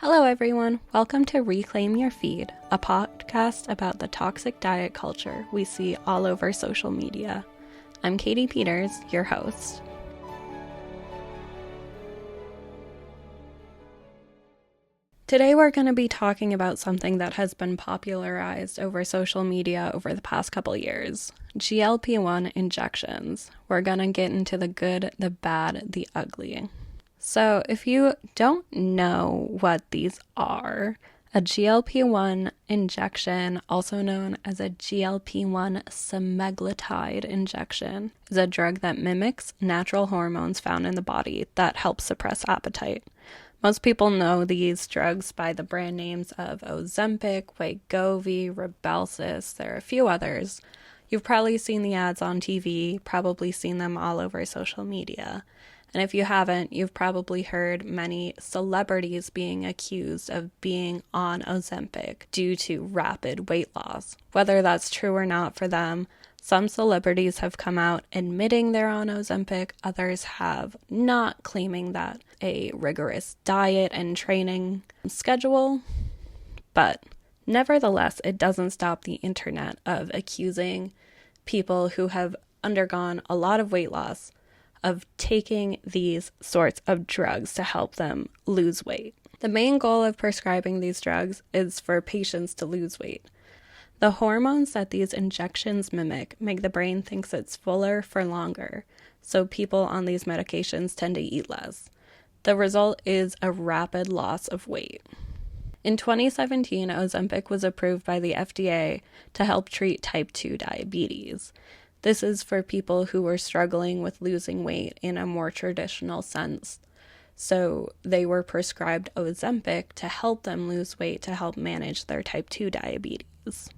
Hello, everyone. Welcome to Reclaim Your Feed, a podcast about the toxic diet culture we see all over social media. I'm Katie Peters, your host. Today, we're going to be talking about something that has been popularized over social media over the past couple years, GLP-1 injections. We're going to get into the good, the bad, the ugly. So if you don't know what these are, a GLP-1 injection, also known as a GLP-1 semaglutide injection, is a drug that mimics natural hormones found in the body that help suppress appetite. Most people know these drugs by the brand names of Ozempic, Wegovy, Rybelsus. There are a few others. You've probably seen the ads on TV, probably seen them all over social media. And if you haven't, you've probably heard many celebrities being accused of being on Ozempic due to rapid weight loss. Whether that's true or not for them, some celebrities have come out admitting they're on Ozempic, others have not, claiming that a rigorous diet and training schedule. But nevertheless, it doesn't stop the internet of accusing people who have undergone a lot of weight loss of taking these sorts of drugs to help them lose weight. The main goal of prescribing these drugs is for patients to lose weight. The hormones that these injections mimic make the brain think it's fuller for longer, so people on these medications tend to eat less. The result is a rapid loss of weight. In 2017, Ozempic was approved by the FDA to help treat type 2 diabetes. This is for people who were struggling with losing weight in a more traditional sense. So they were prescribed Ozempic to help them lose weight to help manage their type 2 diabetes.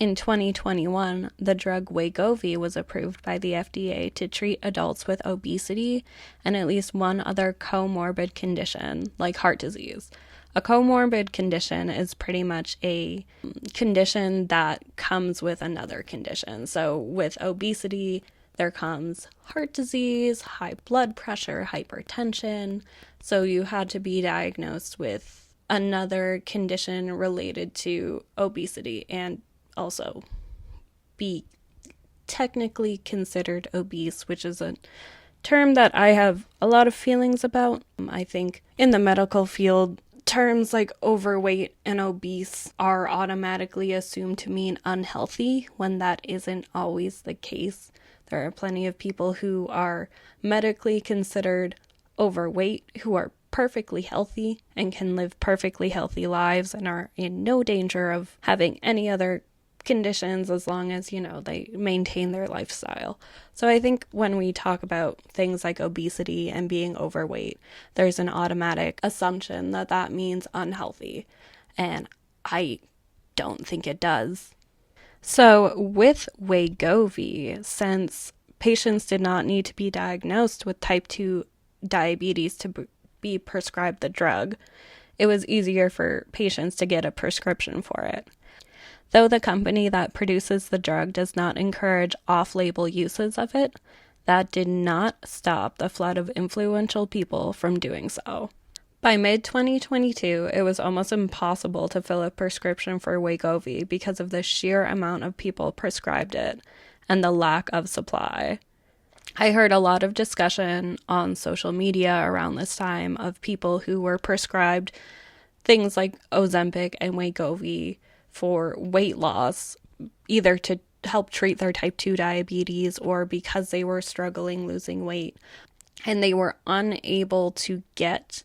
In 2021, the drug Wegovy was approved by the FDA to treat adults with obesity and at least one other comorbid condition, like heart disease. A comorbid condition is pretty much a condition that comes with another condition. So with obesity, there comes heart disease, high blood pressure, hypertension. So you had to be diagnosed with another condition related to obesity and also be technically considered obese, which is a term that I have a lot of feelings about. I think in the medical field, terms like overweight and obese are automatically assumed to mean unhealthy when that isn't always the case. There are plenty of people who are medically considered overweight who are perfectly healthy and can live perfectly healthy lives and are in no danger of having any other conditions as long as, they maintain their lifestyle. So I think when we talk about things like obesity and being overweight, there's an automatic assumption that that means unhealthy. And I don't think it does. So with Wegovy, since patients did not need to be diagnosed with type 2 diabetes to be prescribed the drug, it was easier for patients to get a prescription for it. Though the company that produces the drug does not encourage off-label uses of it, that did not stop the flood of influential people from doing so. By mid-2022, it was almost impossible to fill a prescription for Wegovy because of the sheer amount of people prescribed it and the lack of supply. I heard a lot of discussion on social media around this time of people who were prescribed things like Ozempic and Wegovy for weight loss, either to help treat their type 2 diabetes or because they were struggling losing weight, and they were unable to get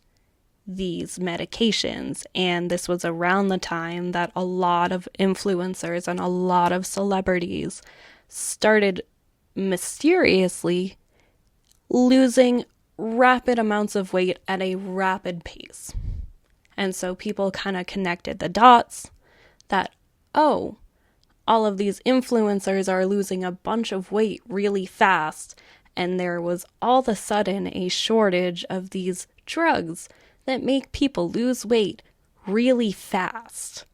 these medications. And this was around the time that a lot of influencers and a lot of celebrities started mysteriously losing rapid amounts of weight at a rapid pace. And so people kind of connected the dots that, all of these influencers are losing a bunch of weight really fast, and there was all of a sudden a shortage of these drugs that make people lose weight really fast.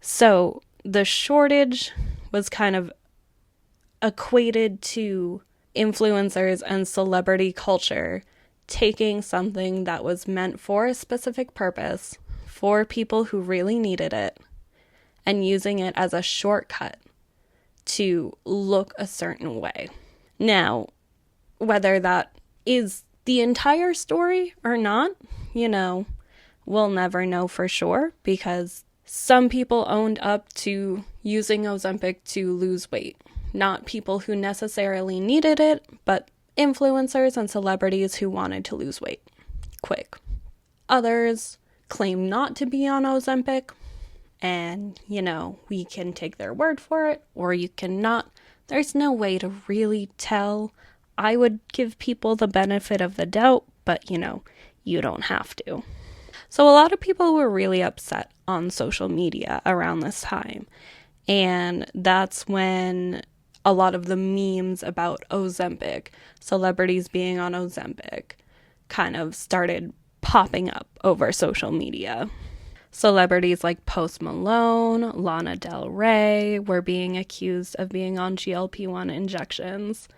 So the shortage was kind of equated to influencers and celebrity culture taking something that was meant for a specific purpose for people who really needed it and using it as a shortcut to look a certain way. Now, whether that is the entire story or not, we'll never know for sure, because some people owned up to using Ozempic to lose weight. Not people who necessarily needed it, but influencers and celebrities who wanted to lose weight quick. Others claim not to be on Ozempic, and, we can take their word for it, or you cannot. There's no way to really tell. I would give people the benefit of the doubt, but, you don't have to. So a lot of people were really upset on social media around this time, and that's when a lot of the memes about Ozempic, celebrities being on Ozempic, kind of started popping up over social media. Celebrities like Post Malone, Lana Del Rey were being accused of being on GLP-1 injections.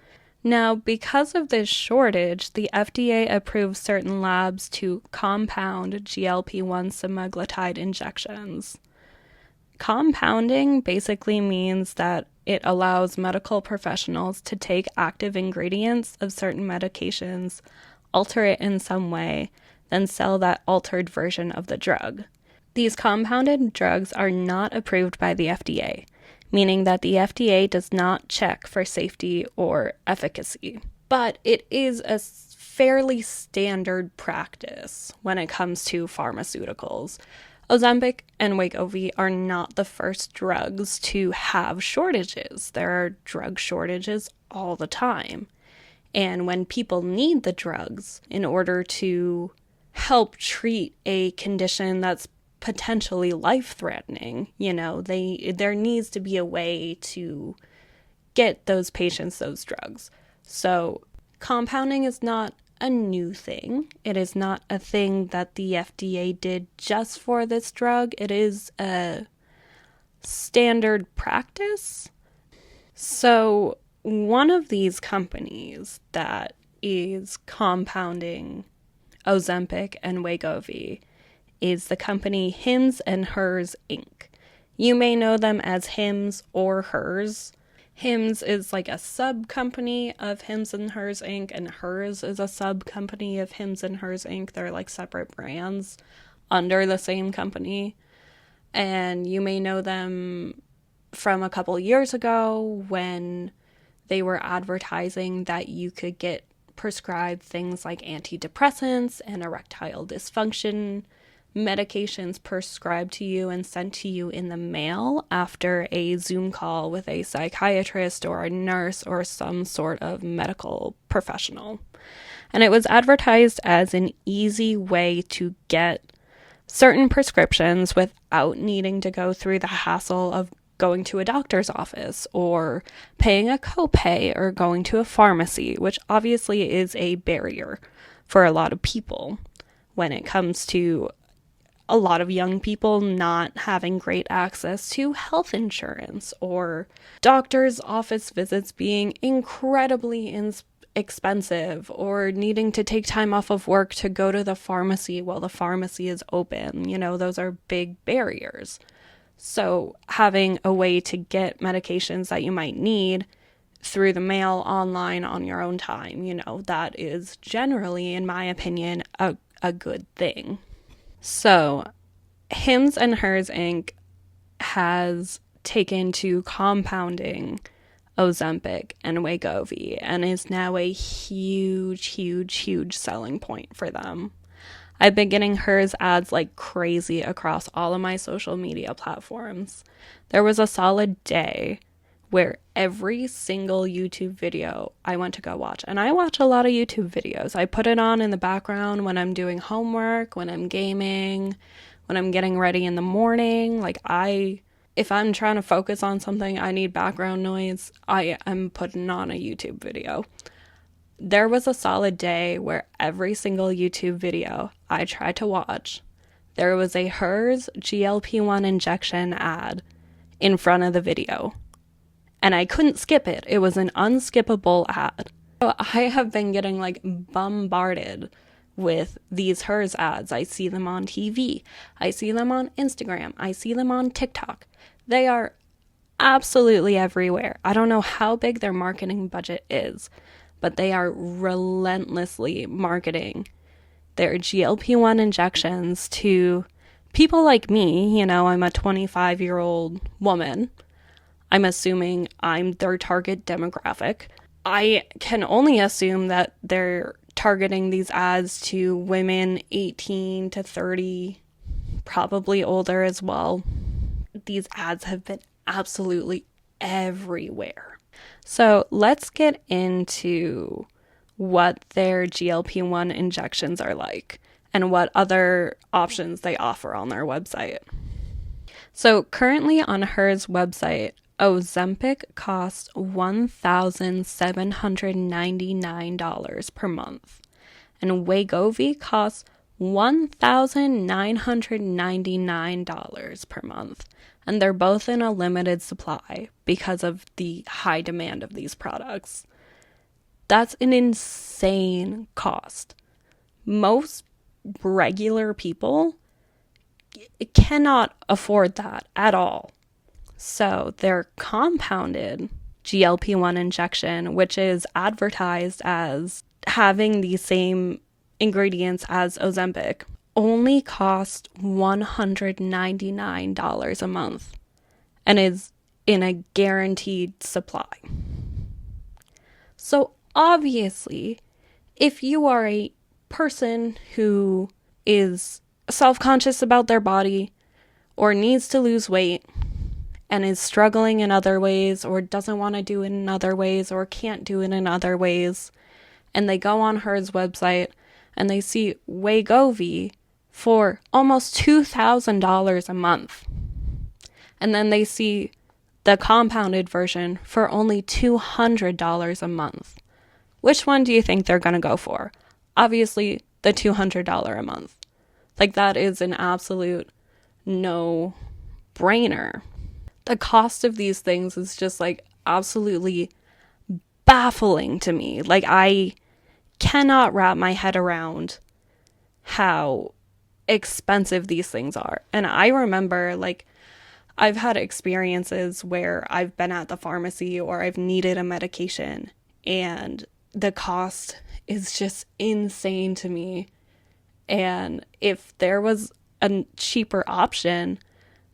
Now, because of this shortage, the FDA approved certain labs to compound GLP-1 semaglutide injections. Compounding basically means that it allows medical professionals to take active ingredients of certain medications, alter it in some way, then sell that altered version of the drug. These compounded drugs are not approved by the FDA, meaning that the FDA does not check for safety or efficacy. But it is a fairly standard practice when it comes to pharmaceuticals. Ozempic and Wegovy are not the first drugs to have shortages. There are drug shortages all the time. And when people need the drugs in order to help treat a condition that's potentially life-threatening, there needs to be a way to get those patients those drugs. So compounding is not a new thing. It is not a thing that the FDA did just for this drug. It is a standard practice. So one of these companies that is compounding Ozempic and Wegovy is the company Hims and Hers Inc. You may know them as Hims or Hers. Hims is like a sub-company of Hims and Hers Inc., and Hers is a sub-company of Hims and Hers Inc. They're like separate brands under the same company. And you may know them from a couple years ago when they were advertising that you could get prescribed things like antidepressants and erectile dysfunction medications prescribed to you and sent to you in the mail after a Zoom call with a psychiatrist or a nurse or some sort of medical professional. And it was advertised as an easy way to get certain prescriptions without needing to go through the hassle of going to a doctor's office or paying a copay or going to a pharmacy, which obviously is a barrier for a lot of people when it comes to a lot of young people not having great access to health insurance or doctor's office visits being incredibly expensive or needing to take time off of work to go to the pharmacy while the pharmacy is open. Those are big barriers. So having a way to get medications that you might need through the mail, online, on your own time, that is generally, in my opinion, a good thing. So, Hims and Hers Inc. has taken to compounding Ozempic and Wegovy and is now a huge, huge, huge selling point for them. I've been getting Hers ads like crazy across all of my social media platforms. There was a solid day where every single YouTube video I went to go watch, and I watch a lot of YouTube videos. I put it on in the background when I'm doing homework, when I'm gaming, when I'm getting ready in the morning. If I'm trying to focus on something, I need background noise, I am putting on a YouTube video. There was a solid day where every single YouTube video I tried to watch, there was a Hers GLP-1 injection ad in front of the video. And I couldn't skip it. It was an unskippable ad. So I have been getting bombarded with these Hers ads. I see them on TV. I see them on Instagram. I see them on TikTok. They are absolutely everywhere. I don't know how big their marketing budget is, but they are relentlessly marketing their GLP-1 injections to people like me. You know, I'm a 25-year-old woman. I'm assuming I'm their target demographic. I can only assume that they're targeting these ads to women 18 to 30, probably older as well. These ads have been absolutely everywhere. So let's get into what their GLP-1 injections are like and what other options they offer on their website. So currently on Hers website, Ozempic costs $1,799 per month, and Wegovy costs $1,999 per month, and they're both in a limited supply because of the high demand of these products. That's an insane cost. Most regular people cannot afford that at all. So their compounded GLP-1 injection, which is advertised as having the same ingredients as Ozempic, only costs $199 a month and is in a guaranteed supply. So obviously, if you are a person who is self-conscious about their body or needs to lose weight and is struggling in other ways or doesn't want to do it in other ways or can't do it in other ways, and they go on Hers website and they see Wegovy for almost $2,000 a month, and then they see the compounded version for only $200 a month, which one do you think they're going to go for? Obviously, the $200 a month. Like, that is an absolute no-brainer. The cost of these things is just, like, absolutely baffling to me. Like, I cannot wrap my head around how expensive these things are. And I remember, like, I've had experiences where I've been at the pharmacy or I've needed a medication and the cost is just insane to me. And if there was a cheaper option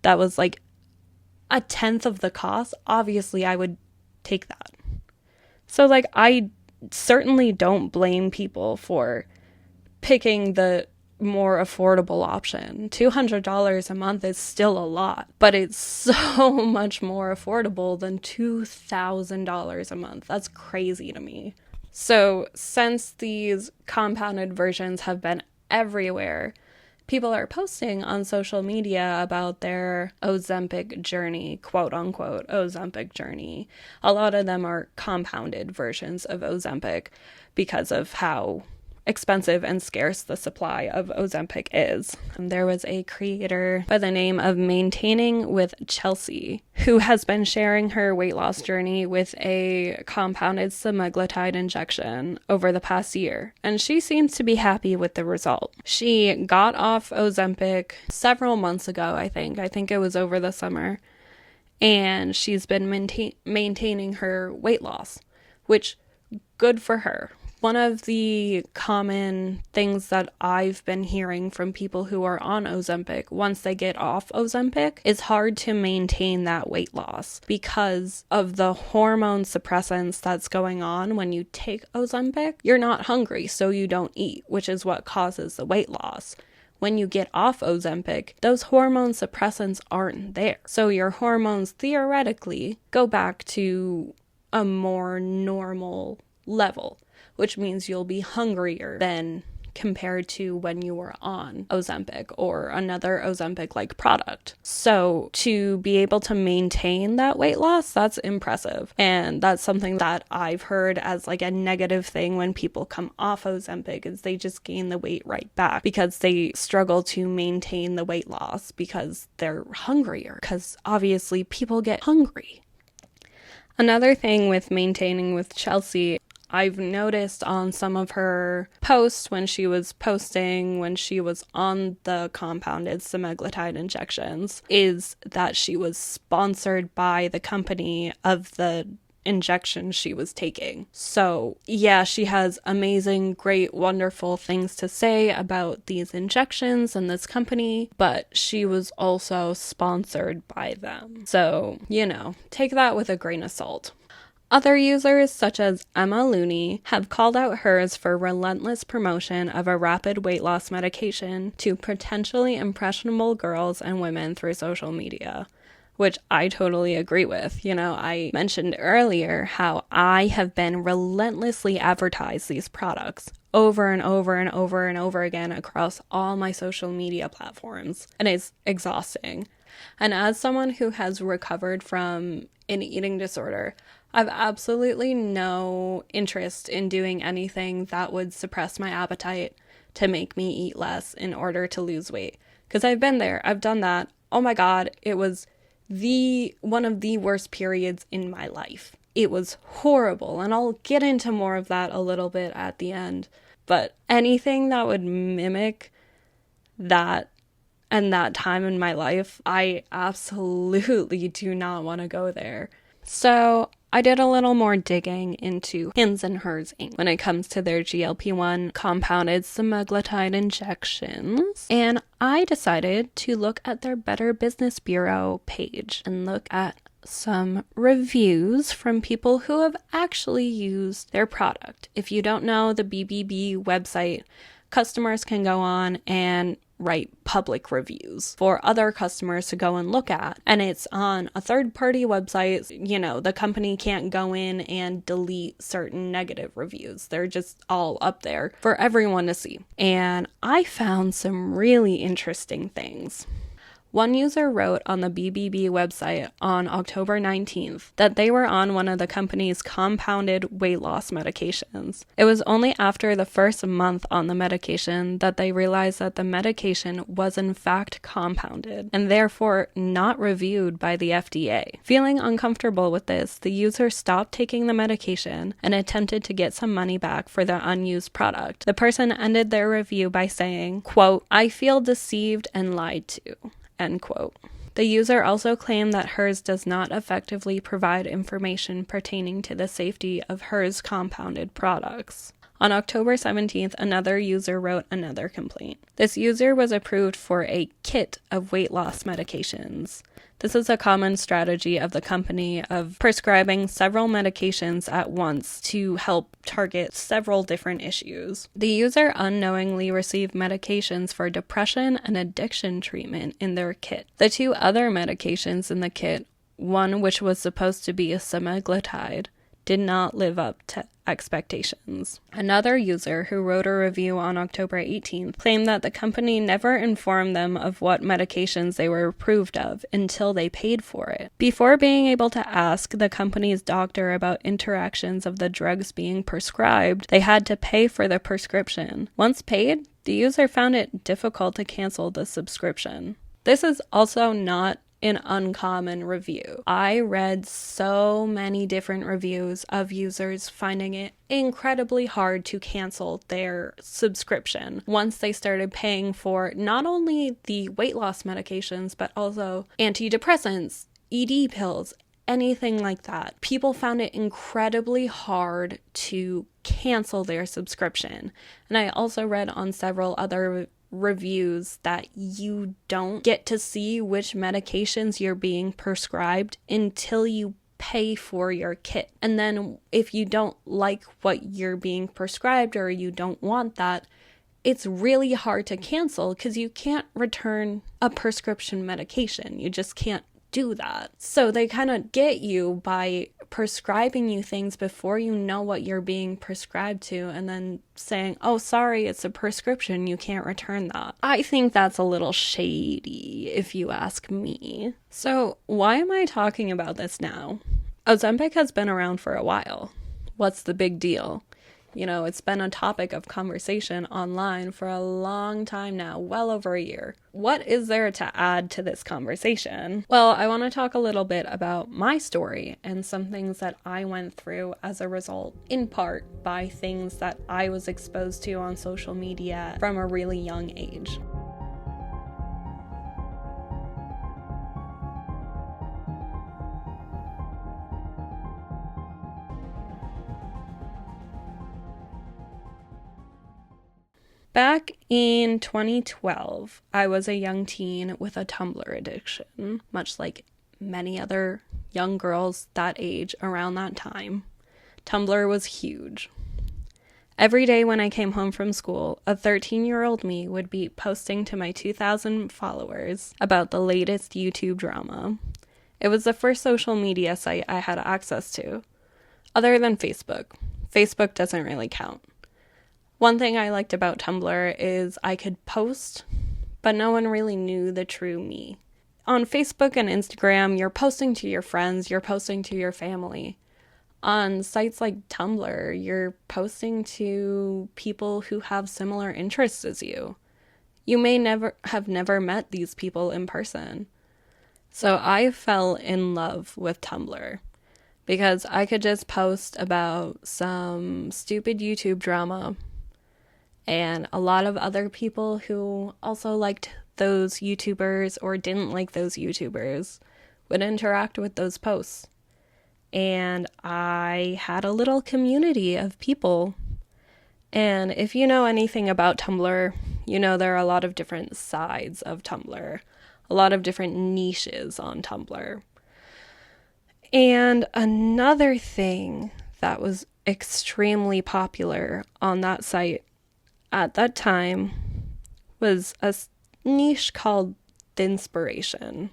that was like a tenth of the cost, obviously I would take that. So, like, I certainly don't blame people for picking the more affordable option. $200 a month is still a lot, but it's so much more affordable than $2,000 a month. That's crazy to me. So, since these compounded versions have been everywhere, people are posting on social media about their Ozempic journey, quote unquote, Ozempic journey. A lot of them are compounded versions of Ozempic because of how expensive and scarce the supply of Ozempic is. And there was a creator by the name of Maintaining with Chelsea who has been sharing her weight loss journey with a compounded semaglutide injection over the past year, and she seems to be happy with the result. She got off Ozempic several months ago, I think it was over the summer, and she's been maintaining her weight loss, which, good for her. One of the common things that I've been hearing from people who are on Ozempic once they get off Ozempic is hard to maintain that weight loss because of the hormone suppressants that's going on when you take Ozempic. You're not hungry, so you don't eat, which is what causes the weight loss. When you get off Ozempic, those hormone suppressants aren't there. So your hormones theoretically go back to a more normal level, which means you'll be hungrier than compared to when you were on Ozempic or another Ozempic-like product. So to be able to maintain that weight loss, that's impressive. And that's something that I've heard as like a negative thing when people come off Ozempic is they just gain the weight right back because they struggle to maintain the weight loss because they're hungrier, because obviously people get hungry. Another thing with Maintaining with Chelsea, I've noticed on some of her posts when she was on the compounded semaglutide injections is that she was sponsored by the company of the injection she was taking. So yeah, she has amazing, great, wonderful things to say about these injections and this company, but she was also sponsored by them. So, take that with a grain of salt. Other users, such as Emma Looney, have called out hers for relentless promotion of a rapid weight loss medication to potentially impressionable girls and women through social media, which I totally agree with. I mentioned earlier how I have been relentlessly advertised these products over and over and over and over again across all my social media platforms, and it's exhausting. And as someone who has recovered from an eating disorder, I've absolutely no interest in doing anything that would suppress my appetite to make me eat less in order to lose weight. Because I've been there, I've done that. Oh my God, it was one of the worst periods in my life. It was horrible, and I'll get into more of that a little bit at the end. But anything that would mimic that and that time in my life, I absolutely do not want to go there. So I did a little more digging into Hims and Hers Inc. when it comes to their GLP-1 compounded semaglutide injections, and I decided to look at their Better Business Bureau page and look at some reviews from people who have actually used their product. If you don't know the BBB website, customers can go on and write public reviews for other customers to go and look at. And it's on a third-party website. The company can't go in and delete certain negative reviews. They're just all up there for everyone to see. And I found some really interesting things. One user wrote on the BBB website on October 19th that they were on one of the company's compounded weight loss medications. It was only after the first month on the medication that they realized that the medication was in fact compounded and therefore not reviewed by the FDA. Feeling uncomfortable with this, the user stopped taking the medication and attempted to get some money back for the unused product. The person ended their review by saying, quote, "I feel deceived and lied to." End quote. The user also claimed that hers does not effectively provide information pertaining to the safety of hers compounded products. On October 17th, another user wrote another complaint. This user was approved for a kit of weight loss medications. This is a common strategy of the company of prescribing several medications at once to help target several different issues. The user unknowingly received medications for depression and addiction treatment in their kit. The two other medications in the kit, one which was supposed to be a semaglutide, did not live up to expectations. Another user who wrote a review on October 18th claimed that the company never informed them of what medications they were approved of until they paid for it. Before being able to ask the company's doctor about interactions of the drugs being prescribed, they had to pay for the prescription. Once paid, the user found it difficult to cancel the subscription. This is also not an uncommon review. I read so many different reviews of users finding it incredibly hard to cancel their subscription once they started paying for not only the weight loss medications, but also antidepressants, ED pills, anything like that. People found it incredibly hard to cancel their subscription. And I also read on several other reviews that you don't get to see which medications you're being prescribed until you pay for your kit. And then if you don't like what you're being prescribed or you don't want that, it's really hard to cancel because you can't return a prescription medication. You just can't do that. So they kind of get you by prescribing you things before you know what you're being prescribed to and then saying, oh, sorry, it's a prescription, you can't return that. I think that's a little shady if you ask me. So why am I talking about this now? Ozempic has been around for a while. What's the big deal? It's been a topic of conversation online for a long time now, well over a year. What is there to add to this conversation? Well, I want to talk a little bit about my story and some things that I went through as a result, in part by things that I was exposed to on social media from a really young age. Back in 2012, I was a young teen with a Tumblr addiction, much like many other young girls that age around that time. Tumblr was huge. Every day when I came home from school, a 13-year-old me would be posting to my 2,000 followers about the latest YouTube drama. It was the first social media site I had access to, other than Facebook. Facebook doesn't really count. One thing I liked about Tumblr is I could post, but no one really knew the true me. On Facebook and Instagram, you're posting to your friends, you're posting to your family. On sites like Tumblr, you're posting to people who have similar interests as you. You may never met these people in person. So I fell in love with Tumblr because I could just post about some stupid YouTube drama, and a lot of other people who also liked those YouTubers or didn't like those YouTubers would interact with those posts. And I had a little community of people. And if you know anything about Tumblr, you know there are a lot of different sides of Tumblr, a lot of different niches on Tumblr. And another thing that was extremely popular on that site at that time was a niche called Thinspiration.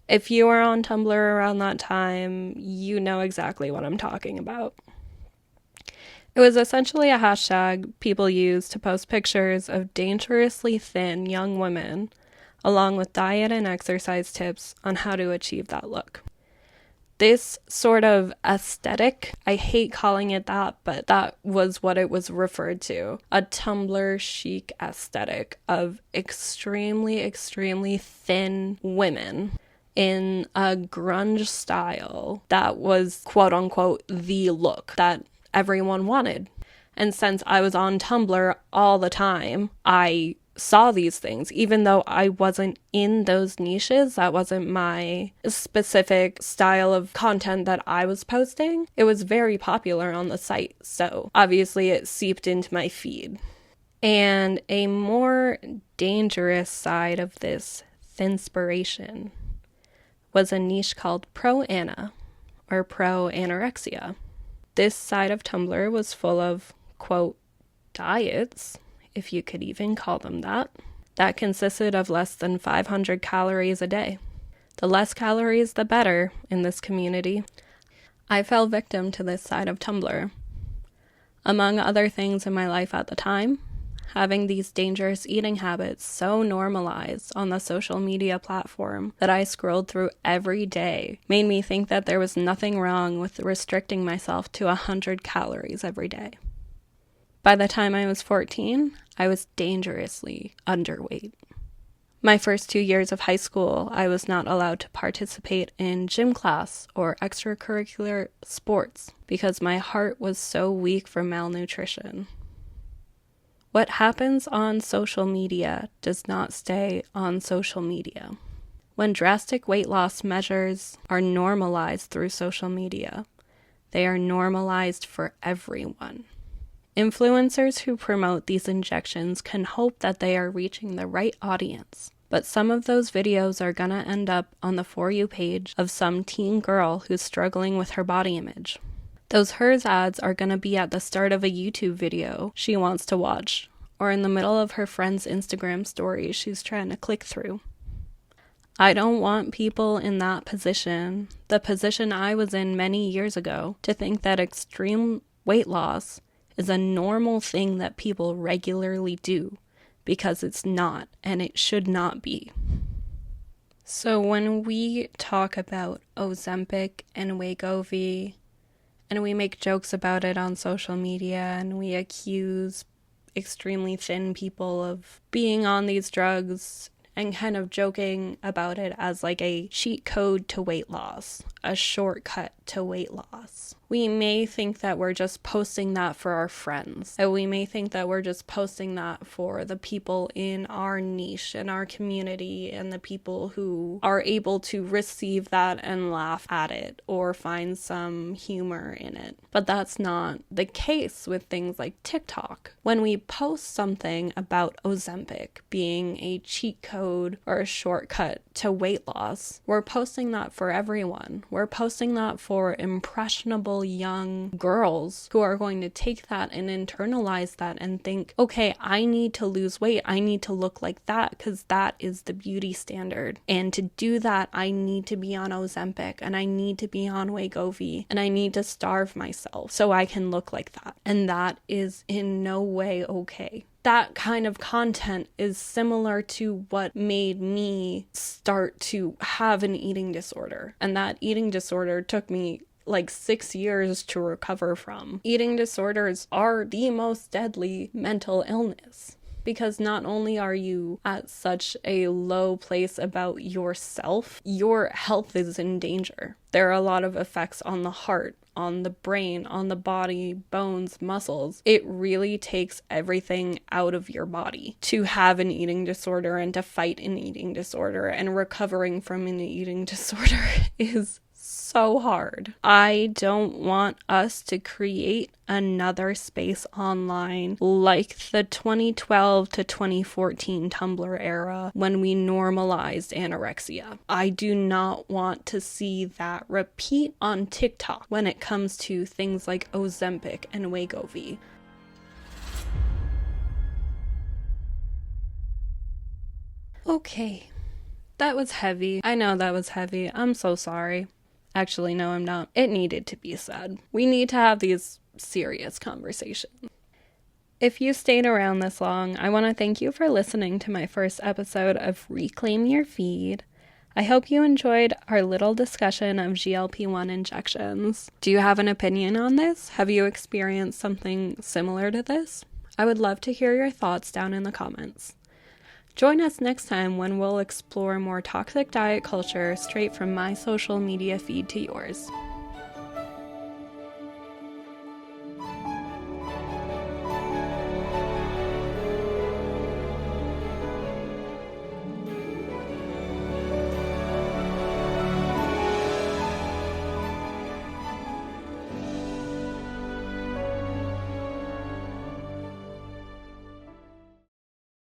If you were on Tumblr around that time, you know exactly what I'm talking about. It was essentially a hashtag people used to post pictures of dangerously thin young women, along with diet and exercise tips on how to achieve that look. This sort of aesthetic, I hate calling it that, but that was what it was referred to. A Tumblr chic aesthetic of extremely, extremely thin women in a grunge style that was quote unquote the look that everyone wanted. And since I was on Tumblr all the time, I saw these things, even though I wasn't in those niches. That wasn't my specific style of content that I was posting. It was very popular on the site, so obviously it seeped into my feed. And a more dangerous side of this Thinspiration was a niche called pro-ana, or pro-anorexia. This side of Tumblr was full of, quote, diets, if you could even call them that consisted of less than 500 calories a day. The less calories, the better in this community. I fell victim to this side of Tumblr. Among other things in my life at the time, having these dangerous eating habits so normalized on the social media platform that I scrolled through every day made me think that there was nothing wrong with restricting myself to 100 calories every day. By the time I was 14, I was dangerously underweight. My first 2 years of high school, I was not allowed to participate in gym class or extracurricular sports because my heart was so weak from malnutrition. What happens on social media does not stay on social media. When drastic weight loss measures are normalized through social media, they are normalized for everyone. Influencers who promote these injections can hope that they are reaching the right audience, but some of those videos are gonna end up on the For You page of some teen girl who's struggling with her body image. Those Hers ads are gonna be at the start of a YouTube video she wants to watch, or in the middle of her friend's Instagram story she's trying to click through. I don't want people in that position, the position I was in many years ago, to think that extreme weight loss is a normal thing that people regularly do, because it's not, and it should not be. So when we talk about Ozempic and Wegovy and we make jokes about it on social media, and we accuse extremely thin people of being on these drugs and kind of joking about it as like a cheat code to weight loss, a shortcut to weight loss. We may think that we're just posting that for our friends, and we may think that we're just posting that for the people in our niche, in our community, and the people who are able to receive that and laugh at it or find some humor in it. But that's not the case with things like TikTok. When we post something about Ozempic being a cheat code or a shortcut to weight loss, we're posting that for everyone. We're posting that for impressionable young girls who are going to take that and internalize that and think, okay, I need to lose weight. I need to look like that because that is the beauty standard. And to do that, I need to be on Ozempic, and I need to be on Wegovy, and I need to starve myself so I can look like that. And that is in no way okay. That kind of content is similar to what made me start to have an eating disorder. And that eating disorder took me like 6 years to recover from. Eating disorders are the most deadly mental illness, because not only are you at such a low place about yourself, your health is in danger. There are a lot of effects on the heart, on the brain, on the body, bones, muscles. It really takes everything out of your body to have an eating disorder and to fight an eating disorder, and recovering from an eating disorder is so hard. I don't want us to create another space online like the 2012 to 2014 Tumblr era when we normalized anorexia. I do not want to see that repeat on TikTok when it comes to things like Ozempic and Wegovy. Okay, that was heavy. I know that was heavy. I'm so sorry. Actually, no, I'm not. It needed to be said. We need to have these serious conversations. If you stayed around this long, I want to thank you for listening to my first episode of Reclaim Your Feed. I hope you enjoyed our little discussion of GLP-1 injections. Do you have an opinion on this? Have you experienced something similar to this? I would love to hear your thoughts down in the comments. Join us next time when we'll explore more toxic diet culture straight from my social media feed to yours.